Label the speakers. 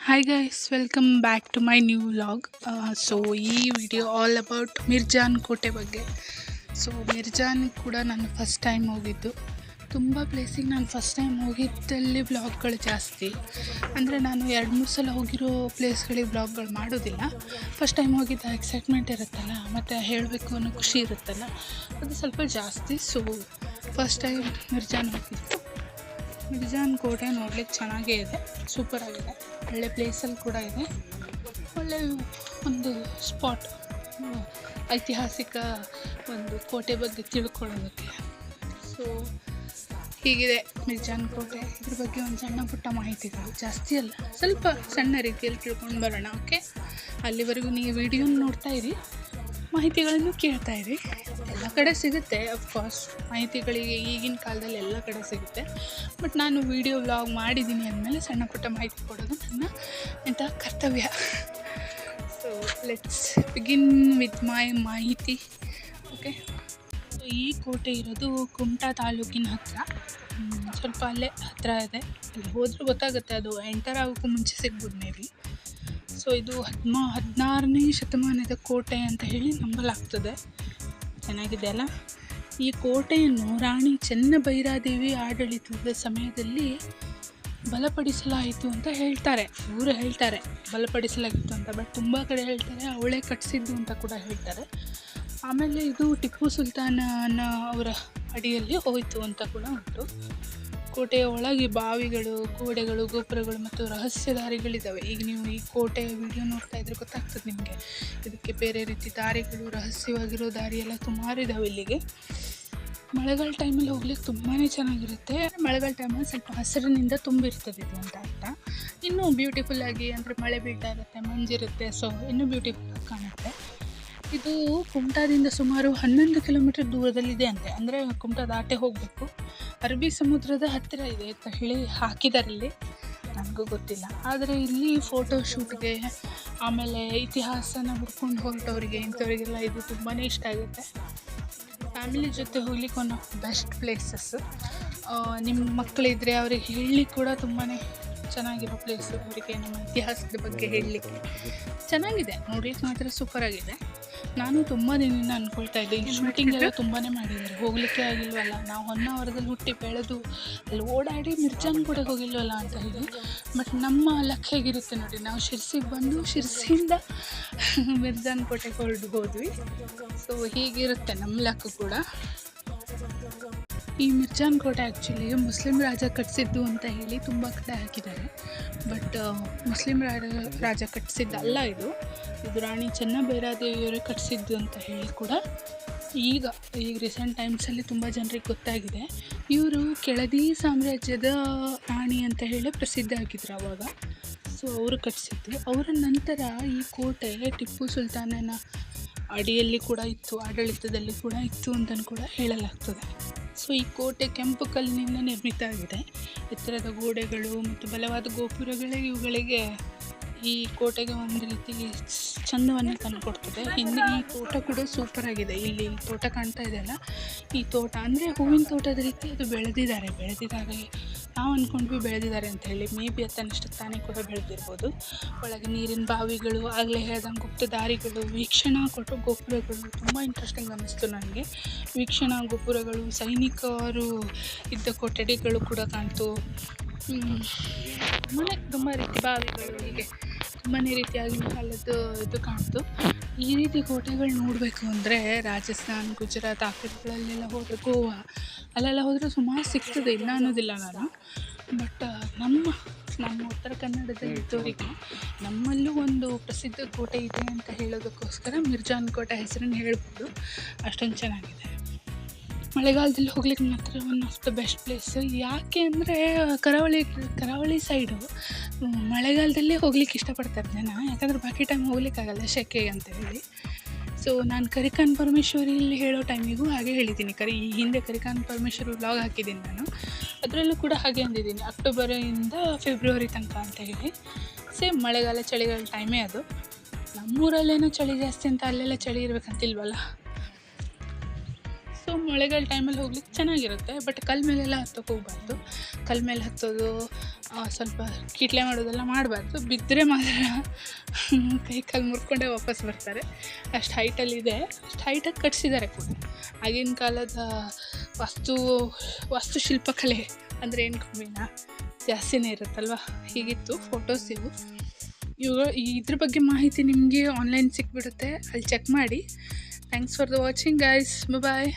Speaker 1: Hi guys, welcome back to my new vlog. ಈ video all about Mirjan ಕೋಟೆ ಬಗ್ಗೆ. ಮಿರ್ಜಾನ್ ಕೂಡ ನಾನು ಫಸ್ಟ್ ಟೈಮ್ ಹೋಗಿದ್ದು. ತುಂಬ ಪ್ಲೇಸಿಗೆ ನಾನು ಫಸ್ಟ್ ಟೈಮ್ ಹೋಗಿದ್ದಲ್ಲಿ ವ್ಲಾಗ್ಗಳು ಜಾಸ್ತಿ. ಅಂದರೆ ನಾನು 2-3 ಸಲ ಹೋಗಿರೋ ಪ್ಲೇಸ್ಗಳಿಗೆ ವ್ಲಾಗ್ಗಳು ಮಾಡೋದಿಲ್ಲ. ಫಸ್ಟ್ ಟೈಮ್ ಹೋಗಿದ್ದ ಎಕ್ಸೈಟ್ಮೆಂಟ್ ಇರುತ್ತಲ್ಲ, ಮತ್ತು ಹೇಳಬೇಕು ಅನ್ನೋ ಖುಷಿ ಇರುತ್ತಲ್ಲ, ಅದು ಸ್ವಲ್ಪ ಜಾಸ್ತಿ. ಫಸ್ಟ್ ಟೈಮ್ ಮಿರ್ಜಾನ್ ಹೋಗಿದ್ದು. ಮಿರ್ಜಾನ್ ಕೋಟೆ ನೋಡ್ಲಿಕ್ಕೆ ಚೆನ್ನಾಗೇ ಇದೆ, ಸೂಪರಾಗಿದೆ, ಒಳ್ಳೆ ಪ್ಲೇಸಲ್ಲಿ ಕೂಡ ಇದೆ, ಒಳ್ಳೆ ಒಂದು ಸ್ಪಾಟ್, ಐತಿಹಾಸಿಕ ಒಂದು ಕೋಟೆ ಬಗ್ಗೆ ತಿಳ್ಕೊಳ್ಳೋದಕ್ಕೆ. ಹೀಗಿದೆ ಮಿರ್ಜಾನ್ ಕೋಟೆ. ಇದ್ರ ಬಗ್ಗೆ ಒಂದು ಸಣ್ಣ ಪುಟ್ಟ ಮಾಹಿತಿಗಳು, ಜಾಸ್ತಿ ಅಲ್ಲ, ಸ್ವಲ್ಪ ಸಣ್ಣ ರೀತಿಯಲ್ಲಿ ತಿಳ್ಕೊಂಡು ಬರೋಣ. ಓಕೆ, ಅಲ್ಲಿವರೆಗೂ ನೀವು ವಿಡಿಯೋನ ನೋಡ್ತಾ ಇರಿ, ಮಾಹಿತಿಗಳನ್ನು ಕೇಳ್ತಾ ಇರಿ. ಎಲ್ಲ ಕಡೆ ಸಿಗುತ್ತೆ ಅಫ್ಕೋರ್ಸ್, ಮಾಹಿತಿಗಳಿಗೆ ಈಗಿನ ಕಾಲದಲ್ಲಿ ಎಲ್ಲ ಕಡೆ ಸಿಗುತ್ತೆ. ಬಟ್ ನಾನು ವಿಡಿಯೋ ವ್ಲಾಗ್ ಮಾಡಿದ್ದೀನಿ ಅಂದಮೇಲೆ ಸಣ್ಣ ಪುಟ್ಟ ಮಾಹಿತಿ ಕೊಡೋದು ನನ್ನ ಕರ್ತವ್ಯ. ಲೆಟ್ಸ್ ಬಿಗಿನ್ ವಿತ್ ಮೈ ಮಾಹಿತಿ. ಓಕೆ, ಈ ಕೋಟೆ ಇರೋದು ಕುಮಟಾ ತಾಲೂಕಿನ ಹತ್ತಿರ, ಸ್ವಲ್ಪ ಅಲ್ಲೇ ಹತ್ತಿರ ಇದೆ. ಅಲ್ಲಿ ಹೋದರೂ ಗೊತ್ತಾಗುತ್ತೆ, ಅದು ಎಂಟರ್ ಆಗೋಕ್ಕೂ ಮುಂಚೆ ಸಿಗ್ಬೋದು ಮೇ ಬಿ. ಇದು 16ನೇ ಶತಮಾನದ ಕೋಟೆ ಅಂತ ಹೇಳಿ ನಂಬಲಾಗ್ತದೆ. ಚೆನ್ನಾಗಿದೆ ಅಲ್ಲ. ಈ ಕೋಟೆಯನ್ನು ರಾಣಿ ಚೆನ್ನಭೈರಾದೇವಿ ಆಡಳಿತದ ಸಮಯದಲ್ಲಿ ಬಲಪಡಿಸಲಾಯಿತು ಅಂತ ಹೇಳ್ತಾರೆ. ಇವರು ಹೇಳ್ತಾರೆ ಬಲಪಡಿಸಲಾಗಿತ್ತು ಅಂತ, ಬಟ್ ತುಂಬ ಕಡೆ ಹೇಳ್ತಾರೆ ಅವಳೇ ಕಟ್ಟಿಸಿದ್ದು ಅಂತ ಕೂಡ ಹೇಳ್ತಾರೆ. ಆಮೇಲೆ ಇದು ಟಿಪ್ಪು ಸುಲ್ತಾನನ ಅವರ ಅಡಿಯಲ್ಲಿ ಹೋಯಿತು ಅಂತ ಕೂಡ ಉಂಟು. ಕೋಟೆಯ ಒಳಗೆ ಬಾವಿಗಳು, ಗೋಡೆಗಳು, ಗೋಪುರಗಳು ಮತ್ತು ರಹಸ್ಯ ದಾರಿಗಳಿದ್ದಾವೆ. ಈಗ ನೀವು ಈ ಕೋಟೆ ವಿಡಿಯೋ ನೋಡ್ತಾ ಇದ್ರೆ ಗೊತ್ತಾಗ್ತದೆ ನಿಮಗೆ. ಇದಕ್ಕೆ ಬೇರೆ ರೀತಿ ದಾರಿಗಳು, ರಹಸ್ಯವಾಗಿರೋ ದಾರಿ ಎಲ್ಲ ಸುಮಾರು ಇದ್ದಾವೆ ಇಲ್ಲಿಗೆ. ಮಳೆಗಾಲ ಟೈಮಲ್ಲಿ ಹೋಗ್ಲಿಕ್ಕೆ ತುಂಬಾ ಚೆನ್ನಾಗಿರುತ್ತೆ. ಮಳೆಗಾಲ ಟೈಮಲ್ಲಿ ಸ್ವಲ್ಪ ಹಸಿರಿನಿಂದ ತುಂಬಿರ್ತದೆ ಇದು ಅಂತ ಅರ್ಥ. ಇನ್ನೂ ಬ್ಯೂಟಿಫುಲ್ಲಾಗಿ, ಅಂದರೆ ಮಳೆ ಬೀಳ್ತಾ ಇರುತ್ತೆ, ಮಂಜಿರುತ್ತೆ, ಇನ್ನೂ ಬ್ಯೂಟಿಫುಲ್ಲಾಗಿ ಕಾಣುತ್ತೆ. ಇದು ಕುಮಟಾದಿಂದ ಸುಮಾರು 11 ಕಿಲೋಮೀಟರ್ ದೂರದಲ್ಲಿದೆ ಅಂತೆ. ಅಂದರೆ ಕುಮಟಾ ದಾಟೆ ಹೋಗಬೇಕು, ಅರಬ್ಬಿ ಸಮುದ್ರದ ಹತ್ತಿರ ಇದೆ ಅಂತ ಹೇಳಿ ಹಾಕಿದಾರಲ್ಲಿ, ನನಗೂ ಗೊತ್ತಿಲ್ಲ. ಆದರೆ ಇಲ್ಲಿ ಫೋಟೋಶೂಟ್ಗೆ, ಆಮೇಲೆ ಇತಿಹಾಸನ ಹುಡ್ಕೊಂಡು ಹೊರಟವರಿಗೆ, ಇಂಥವರಿಗೆಲ್ಲ ಇದು ತುಂಬಾ ಇಷ್ಟ ಆಗುತ್ತೆ. ಫ್ಯಾಮಿಲಿ ಜೊತೆ ಹೋಗ್ಲಿಕ್ಕೆ ಒನ್ ಆಫ್ ಬೆಸ್ಟ್ ಪ್ಲೇಸಸ್. ನಿಮ್ಮ ಮಕ್ಕಳಿದ್ರೆ ಅವ್ರಿಗೆ ಹೇಳಲಿಕ್ಕೆ ಕೂಡ ತುಂಬಾ ಚೆನ್ನಾಗಿರೋ ಪ್ಲೇಸು. ಅವರಿಗೆ ನಮ್ಮ ಇತಿಹಾಸದ ಬಗ್ಗೆ ಹೇಳಲಿಕ್ಕೆ ಚೆನ್ನಾಗಿದೆ, ನೋಡ್ಲಿಕ್ಕೆ ಮಾತ್ರ ಸೂಪರಾಗಿದೆ. ನಾನು ತುಂಬ ದಿನದಿಂದ ಅಂದ್ಕೊಳ್ತಾ ಇದ್ದೆ, ಈ ಶೂಟಿಂಗ್ ಎಲ್ಲ ತುಂಬಾ ಮಾಡಿದ್ದಾರೆ, ಹೋಗಲಿಕ್ಕೆ ಆಗಿಲ್ವಲ್ಲ, ನಾವು ಹೊನ್ನಾವರದಲ್ಲಿ ಹುಟ್ಟಿ ಬೆಳೆದು ಅಲ್ಲಿ ಓಡಾಡಿ ಮಿರ್ಜಾನ್ ಕೂಡ ಹೋಗಿಲ್ವಲ್ಲ ಅಂತ ಹೇಳಿ. ಬಟ್ ನಮ್ಮ ಲಕ್ ಹೇಗಿರುತ್ತೆ ನೋಡಿ, ನಾವು ಶಿರ್ಸಿಗೆ ಬಂದು ಶಿರ್ಸಿಯಿಂದ ಮಿರ್ಜಾನ್ ಕೋಟೆಗೆ ಹೊರಡು ಹೋದ್ವಿ. ಹೀಗಿರುತ್ತೆ ನಮ್ಮ ಲಕ್ ಕೂಡ. ಈ ಮಿರ್ಜಾನ್ ಕೋಟೆ ಆ್ಯಕ್ಚುಲಿ ಮುಸ್ಲಿಂ ರಾಜ ಕಟ್ಟಿಸಿದ್ದು ಅಂತ ಹೇಳಿ ತುಂಬ ಕಡೆ ಹಾಕಿದ್ದಾರೆ. ಬಟ್ ಮುಸ್ಲಿಂ ರಾಜ ಕಟ್ಟಿಸಿದ್ದಲ್ಲ ಇದು ರಾಣಿ ಚೆನ್ನಭೈರಾದೇವಿಯವರೇ ಕಟ್ಟಿಸಿದ್ದು ಅಂತ ಹೇಳಿ ಕೂಡ ಈಗ ರೀಸೆಂಟ್ ಟೈಮ್ಸಲ್ಲಿ ತುಂಬ ಜನರಿಗೆ ಗೊತ್ತಾಗಿದೆ. ಇವರು ಕೆಳದಿ ಸಾಮ್ರಾಜ್ಯದ ರಾಣಿ ಅಂತ ಹೇಳಿ ಪ್ರಸಿದ್ಧ ಆಗಿದ್ರು ಆವಾಗ. ಅವರು ಕಟ್ಟಿಸಿದ್ದು. ಅವರ ನಂತರ ಈ ಕೋಟೆ ಟಿಪ್ಪು ಸುಲ್ತಾನನ ಅಡಿಯಲ್ಲಿ ಕೂಡ ಇತ್ತು, ಆಡಳಿತದಲ್ಲಿ ಕೂಡ ಇತ್ತು ಅಂತಲೂ ಕೂಡ ಹೇಳಲಾಗ್ತದೆ. ಈ ಕೋಟೆ ಕೆಂಪು ಕಲ್ಲಿನಿಂದ ನಿರ್ಮಿತ ಆಗಿದೆ. ಎತ್ತರದ ಗೋಡೆಗಳು ಮತ್ತು ಬಲವಾದ ಗೋಪುರಗಳೇ ಇವುಗಳಿಗೆ, ಈ ಕೋಟೆಗೆ ಒಂದು ರೀತಿ ಚಂದವನ್ನು ತಂದುಕೊಡ್ತದೆ. ಹಿಂದೆ ಈ ತೋಟ ಕೂಡ ಸೂಪರಾಗಿದೆ. ಇಲ್ಲಿ ತೋಟ ಕಾಣ್ತಾ ಇದೆಯಲ್ಲ, ಈ ತೋಟ ಅಂದರೆ ಹೂವಿನ ತೋಟದ ರೀತಿ ಅದು ಬೆಳೆದಿದ್ದಾರೆ. ನಾವು ಅಂದ್ಕೊಂಡ್ವಿ ಬೆಳೆದಿದ್ದಾರೆ ಅಂತ ಹೇಳಿ, ಮೇ ಬಿ ತನ್ನಷ್ಟು ತಾನೇ ಕೂಡ ಬೆಳೆದಿರ್ಬೋದು. ಒಳಗೆ ನೀರಿನ ಬಾವಿಗಳು, ಆಗಲೇ ಹೇಳ್ದಂಗೆ ಗುಪ್ತ ದಾರಿಗಳು, ವೀಕ್ಷಣಾ ಗೋಪುರಗಳು ತುಂಬ ಇಂಟ್ರೆಸ್ಟಿಂಗ್ ಅನ್ನಿಸ್ತು ನನಗೆ. ವೀಕ್ಷಣಾ ಗೋಪುರಗಳು, ಸೈನಿಕರು ಇದ್ದ ಕೊಠಡಿಗಳು ಕೂಡ ಕಾಣ್ತು. ತುಂಬ ರೀತಿ ಬಾವಿಗಳು, ಹೀಗೆ ತುಂಬಾ ರೀತಿಯಾಗಿನ ಕಾಲದ್ದು ಇದು ಕಾಣ್ತು. ಈ ರೀತಿ ಕೋಟೆಗಳು ನೋಡಬೇಕು ಅಂದರೆ ರಾಜಸ್ಥಾನ್, ಗುಜರಾತ್ ಆ ಕಡೆಗಳಲ್ಲೆಲ್ಲ ಹೋದರೆ, ಗೋವಾ ಅಲ್ಲೆಲ್ಲ ಹೋದರೆ ಸುಮಾರು ಸಿಗ್ತದೆ, ಇಲ್ಲ ಅನ್ನೋದಿಲ್ಲ ನಾನು. ಬಟ್ ನಮ್ಮ ಉತ್ತರ ಕನ್ನಡದ ಇದ್ದವರಿಗೆ ನಮ್ಮಲ್ಲೂ ಒಂದು ಪ್ರಸಿದ್ಧ ಕೋಟೆ ಇದೆ ಅಂತ ಹೇಳೋದಕ್ಕೋಸ್ಕರ ಮಿರ್ಜಾನ್ ಕೋಟೆ ಹೆಸರನ್ನು ಹೇಳ್ಬೋದು. ಅಷ್ಟೊಂದು ಚೆನ್ನಾಗಿದೆ. ಮಳೆಗಾಲದಲ್ಲಿ ಹೋಗ್ಲಿಕ್ಕೆ ಮಾತ್ರ one of the best place. ಯಾಕೆ ಅಂದರೆ ಕರಾವಳಿ ಸೈಡು ಮಳೆಗಾಲದಲ್ಲೇ ಹೋಗ್ಲಿಕ್ಕೆ ಇಷ್ಟಪಡ್ತಾರೆ ಜನ, ಯಾಕಂದರೆ ಬಾಕಿ ಟೈಮ್ ಹೋಗ್ಲಿಕ್ಕಾಗಲ್ಲ ಸೆಕೆಗೆ ಅಂತ ಹೇಳಿ. ನಾನು ಕರಿಕಾನ್ ಪರಮೇಶ್ವರಿಯಲ್ಲಿ ಹೇಳೋ ಟೈಮಿಗೂ ಹಾಗೆ ಹೇಳಿದ್ದೀನಿ. ಈ ಹಿಂದೆ ಕರಿಕಾನ್ ಪರಮೇಶ್ವರಿ ವ್ಲಾಗ್ ಹಾಕಿದ್ದೀನಿ ನಾನು, ಅದರಲ್ಲೂ ಕೂಡ ಹಾಗೆ ಅಂದಿದ್ದೀನಿ, ಅಕ್ಟೋಬರಿಂದ ಫೆಬ್ರವರಿ ತನಕ ಅಂತ ಹೇಳಿ. ಸೇಮ್ ಮಳೆಗಾಲ ಚಳಿಗಾಲ ಟೈಮೇ ಅದು. ನಮ್ಮೂರಲ್ಲೇನೋ ಚಳಿ ಜಾಸ್ತಿ ಅಂತ ಅಲ್ಲೆಲ್ಲ ಚಳಿ ಇರಬೇಕಂತಿಲ್ವಲ್ಲ. ಸೊ ಮಳೆಗಾಲ ಟೈಮಲ್ಲಿ ಹೋಗ್ಲಿಕ್ಕೆ ಚೆನ್ನಾಗಿರುತ್ತೆ. ಬಟ್ ಕಲ್ ಮೇಲೆಲ್ಲ ಹತ್ತೋಕೆ ಹೋಗ್ಬಾರ್ದು. ಕಲ್ ಮೇಲೆ ಹತ್ತೋದು ಸ್ವಲ್ಪ ಕಿಟ್ಲೆ ಮಾಡೋದೆಲ್ಲ ಮಾಡಬಾರ್ದು. ಬಿದ್ದರೆ ಮಾತ್ರ ಕೈ ಕಾಲು ಮುರ್ಕೊಂಡೇ ವಾಪಸ್ ಬರ್ತಾರೆ. ಅಷ್ಟು ಹೈಟಲ್ಲಿದೆ, ಅಷ್ಟು ಹೈಟಾಗಿ ಕಟ್ಸಿದ್ದಾರೆ ಕೂಡ. ಆಗಿನ ಕಾಲದ ವಾಸ್ತುಶಿಲ್ಪಕಲೆ ಅಂದರೆ ಏನು ಕಮ್ಮಿನಾ, ಜಾಸ್ತಿನೇ ಇರುತ್ತಲ್ವ. ಹೀಗಿತ್ತು ಫೋಟೋಸ್ ಇದ್ರ ಬಗ್ಗೆ ಮಾಹಿತಿ ನಿಮಗೆ ಆನ್ಲೈನ್ ಸಿಕ್ಬಿಡುತ್ತೆ, ಅಲ್ಲಿ ಚೆಕ್ ಮಾಡಿ. Thanks for the watching guys, bye.